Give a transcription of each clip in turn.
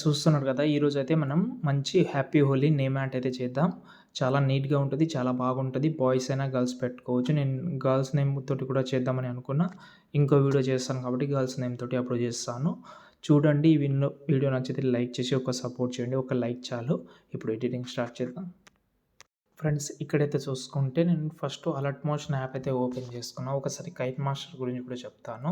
చూస్తున్నారు కదా! ఈరోజైతే మనం మంచి హ్యాపీ హోలీ నేమ్ ఆర్ట్ అయితే చేద్దాం. చాలా నీట్‌గా ఉంటది. చాలా బాగుంటది. బాయ్స్ అయినా, గర్ల్స్ పెట్టుకోవచ్చు. నేను గర్ల్స్ నేమ్ తోటి కూడా చేద్దామని అనుకున్నా. ఇంకో వీడియో చేస్తాను కాబట్టి గర్ల్స్ నేమ్ తోటి అప్లోడ్ చేస్తాను. చూడండి. వీడియో నచ్చితే లైక్ చేసి ఒక సపోర్ట్ చేయండి. ఒక లైక్ చాలు. ఇప్పుడు ఎడిటింగ్ స్టార్ట్ చేద్దాం. ఫ్రెండ్స్ ఇక్కడైతే చూసుకుంటే నేను ఫస్ట్ అలర్ట్ మోషన్ యాప్ అయితే ఓపెన్ చేసుకున్నా. ఒకసారి కైన్ మాస్టర్ గురించి కూడా చెప్తాను.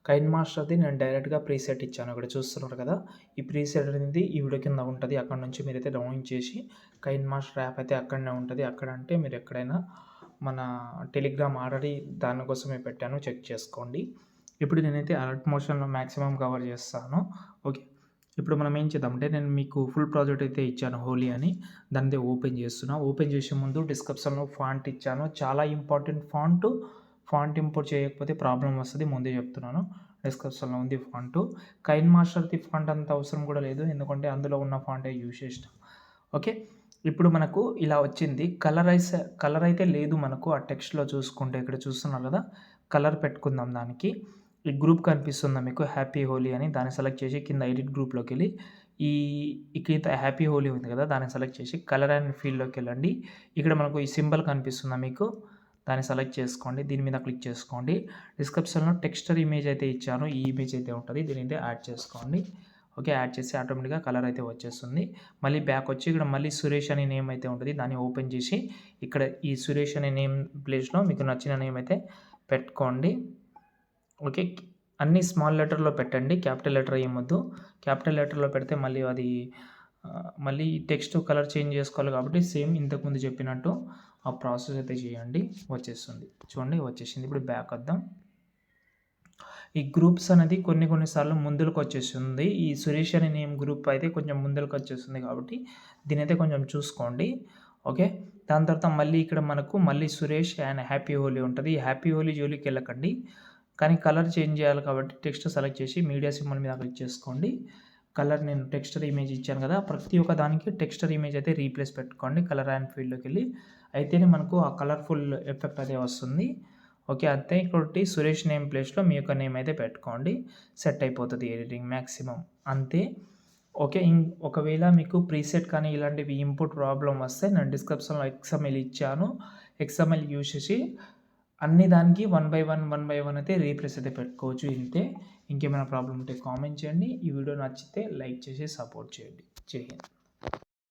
కైన్ మాస్టర్‌ది నేను డైరెక్ట్‌గా ప్రీసెట్ ఇచ్చాను. ఇక్కడ చూస్తున్నారు కదా! ఈ ప్రీసెట్ అనేది ఈ వీడియో కింద ఉంటది. అక్కడ నుంచి మీరైతే డౌన్లోడ్ చేసి కైన్ మాస్టర్ యాప్ అయితే అక్కడనే ఉంటది. అక్కడంటే మీరు ఎక్కడైనా మన టెలిగ్రామ్ ఆల్రెడీ దానికోసమే పెట్టాను. చెక్ చేసుకోండి. ఇప్పుడు నేనైతే అలర్ట్ మోషన్‌లో మాక్సిమం కవర్ చేస్తాను. ఓకే. ఇప్పుడు మనం ఏం చేద్దామంటే నేను మీకు ఫుల్ ప్రాజెక్ట్ అయితే ఇచ్చాను హోలీ అని. దాన్నయితే ఓపెన్ చేస్తున్నా. ఓపెన్ చేసే ముందు డిస్క్రిప్షన్‌లో ఫాంట్ ఇచ్చాను. చాలా ఇంపార్టెంట్ ఫాంటు. ఫాంట్ ఇంపోర్ట్ చేయకపోతే ప్రాబ్లమ్ వస్తది. ముందే చెప్తున్నాను. డిస్క్రిప్షన్‌లో ఉంది ఫాంటు. కైన్ మాస్టర్‌ది ఫాంట్ అంత అవసరం కూడా లేదు. ఎందుకంటే అందులో ఉన్న ఫాంటే యూజ్ చేసినా. ఓకే. ఇప్పుడు మనకు ఇలా వచ్చింది. కలర్ అయితే లేదు మనకు ఆ టెక్స్ట్‌లో చూసుకుంటే. ఇక్కడ చూస్తున్నారు కదా! కలర్ పెట్టుకుందాం దానికి. ఈ గ్రూప్ కనిపిస్తుందా మీకు హ్యాపీ హోలీ అని? దాన్ని సెలెక్ట్ చేసి కింద ఎడిట్ గ్రూప్‌లోకెళ్ళి ఈ కింద హ్యాపీ హోలీ ఉంది కదా! దాన్ని సెలెక్ట్ చేసి కలర్ అండ్ ఫీల్డ్‌లోకెళ్ళండి. ఇక్కడ మనకు ఈ సింబల్ కనిపిస్తుందా మీకు? దాన్ని సెలెక్ట్ చేసుకోండి. దీని మీద క్లిక్ చేసుకోండి. డిస్క్రిప్షన్‌లో టెక్స్చర్ ఇమేజ్ అయితే ఇచ్చాను. ఈ ఇమేజ్ అయితే ఉంటది. దీనైతే యాడ్ చేసుకోండి. ఓకే. యాడ్ చేసి ఆటోమేటిక్‌గా కలర్ అయితే వచ్చేస్తుంది. మళ్ళీ బ్యాక్ వచ్చి ఇక్కడ మళ్ళీ సురేష్ అనే నేమ్ అయితే ఉంటది. దాన్ని ఓపెన్ చేసి ఇక్కడ ఈ సురేష్ అనే నేమ్ ప్లేస్‌లో మీకు నచ్చిన నేమ్ అయితే పెట్టుకోండి. ఓకే. అన్నీ స్మాల్ లెటర్‌లో పెట్టండి. క్యాపిటల్ లెటర్ ఏమొద్దు. క్యాపిటల్ లెటర్‌లో పెడితే మళ్ళీ అది మళ్ళీ టెక్స్ట్ కలర్ చేంజ్ చేసుకోవాలి కాబట్టి సేమ్ ఇంతకుముందు చెప్పినట్టు ఆ ప్రాసెస్ అయితే చేయండి. వచ్చేస్తుంది. చూడండి వచ్చేసింది. ఇప్పుడు బ్యాక్ వద్దాం. ఈ గ్రూప్స్ అనేది కొన్ని సార్లు ముందలకొచ్చేస్తుంది. ఈ సురేష్ అనే నేమ్ గ్రూప్ అయితే కొంచెం ముందలకొచ్చేస్తుంది కాబట్టి దీనైతే కొంచెం చూసుకోండి. ఓకే. దాని తర్వాత మళ్ళీ ఇక్కడ మనకు మళ్ళీ సురేష్ అండ్ హ్యాపీ హోలీ ఉంటది. ఈ హ్యాపీ హోలీ జోలికెళ్ళకండి. కానీ కలర్ చేంజ్ చేయాలి కాబట్టి టెక్స్ట్ సెలెక్ట్ చేసి మీడియా సింబల్ మీద క్లిక్ చేసుకోండి. కలర్ నేను టెక్స్చర్ ఇమేజ్ ఇచ్చాను కదా! ప్రతి ఒక్క దానికి టెక్స్చర్ ఇమేజ్ అయితే రీప్లేస్ పెట్టుకోండి. కలర్ అండ్ ఫీల్డ్‌లోకెళ్ళి. అయితేనే మనకు ఆ కలర్‌ఫుల్ ఎఫెక్ట్ అదే వస్తుంది. ఓకే. అంతే ఇంకోటి సురేష్ నేమ్ ప్లేస్‌లో మీ యొక్క నేమ్ అయితే పెట్టుకోండి. సెట్ అయిపోతది ఎడిటింగ్ మాక్సిమం. అంతే. ఓకే. ఒకవేళ మీకు ప్రీసెట్ కానీ ఇలాంటివి ఇన్‌పుట్ ప్రాబ్లమ్ వస్తే నేను డిస్క్రిప్షన్‌లో ఎక్స్ఎంఎల్ ఇచ్చాను. ఎక్స్ఎంఎల్ యూజ్ చేసి అన్ని దానికి వన్ బై వన్ అయితే రీప్లేస్ అయితే పెట్టుకోవచ్చు. ఇంతే. ఇంకేమైనా ప్రాబ్లమ్ ఉంటే కామెంట్ చేయండి. ఈ వీడియో నచ్చితే లైక్ చేసి సపోర్ట్ చేయండి. జై హింద్.